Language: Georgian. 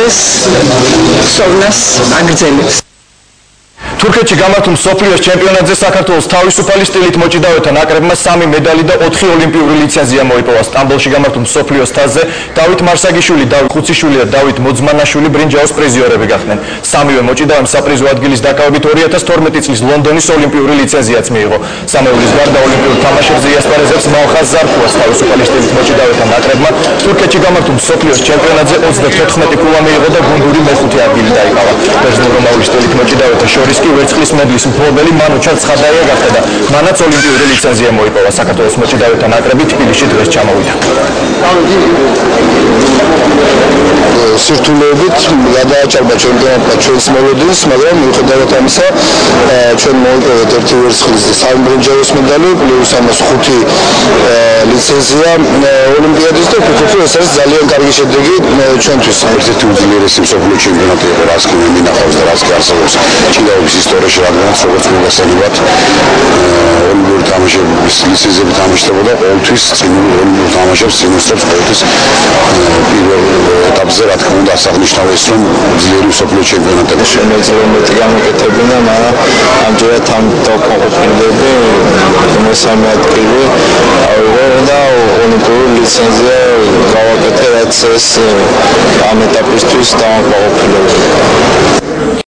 ეს სოვნას აგრძელებს. თურქეთში გამართულ მსოფლიოს ჩემპიონატზე საქართველოს თავისუფალი სტილით მოჭიდავეთა ნაკრებმა 3 მედალი და 4 ოლიმპიური ლიცენზია მოიპოვა. სტამბოლში გამართულ მსოფლიოს თასზე დავით მარსაგიშვილი, დავით ხუციშვილი და დავით მოძმანაშვილი ბრინჯაოს პრიზიორები გახდნენ. სამივე მოჭიდავემ საპრიზო ადგილის დაკავებით 2012 წლის ლონდონის ოლიმპიური ლიცენზიაც მიიღო. სამეულის გარდა ოლიმპიურ თამაშებზე იასპარეზებს მალხაზ ზარფუას თავისუფალი სტილით მოჭიდავეთა ნაკრებმა თურქეთში გამართულ მსოფლიოს ჩემპიონატზე 34 ქულა მიიღო და გუნდური მეხუთე ადგილი დაიკავა. ბერძნულ-რომაული სტილით მოჭიდავეთა შორის კი ვერცხლის მედლის მფლობელი მანუჩარ ცხადაია გახდა და მანაც ოლიმპიური ლიცენზია მოიპოვა. საქართველოს მოჭიდავეთა ნაკრები თბილისში დღეს ჩამოვიდა. სირთულეებით გადააჭარბა ჩემპიონატმა ჩვენს მოლოდინს, მაგრამ მიუხედავად ამისა ჩვენ მოვიპოვეთ 1 ვერცხლის და 3 ბრინჯაოს медали, პლუს ამას 5 ლიცენზია ოლიმპიადის და ვფიქრობ, ეს არის ძალიან კარგი შედეგი ჩვენთვის. ერთ-ერთი უძლიერესი მსოფლიო ჩემპიონატი იყო, რაც კი მინახავს და რაც კი არსებობს ჭიდაობის ისტორიაში, რადგანაც როგორც მოგესალმებათ ოლიმპიური თამაშების ლიცენზიები თამაშდებოდა ყოველთვის ოლიმპიურ თამაშებს წინასწრებს ყოველთვის პირველ ეტაპზე რა თქმა უნდა აღნიშნავ ეს რომ ძლიერი მსოფლიო ჩემპიონატები შეიძლება მეტი გამოკეთებინა, მაგრამ ამჯერად ამ დაკავებულები მესამე ადგილი ავიღო და ოლიმპიური ლიცენზია გავაკეთე, რაც ეს ამ ეტაპისთვის დამაკავებელია.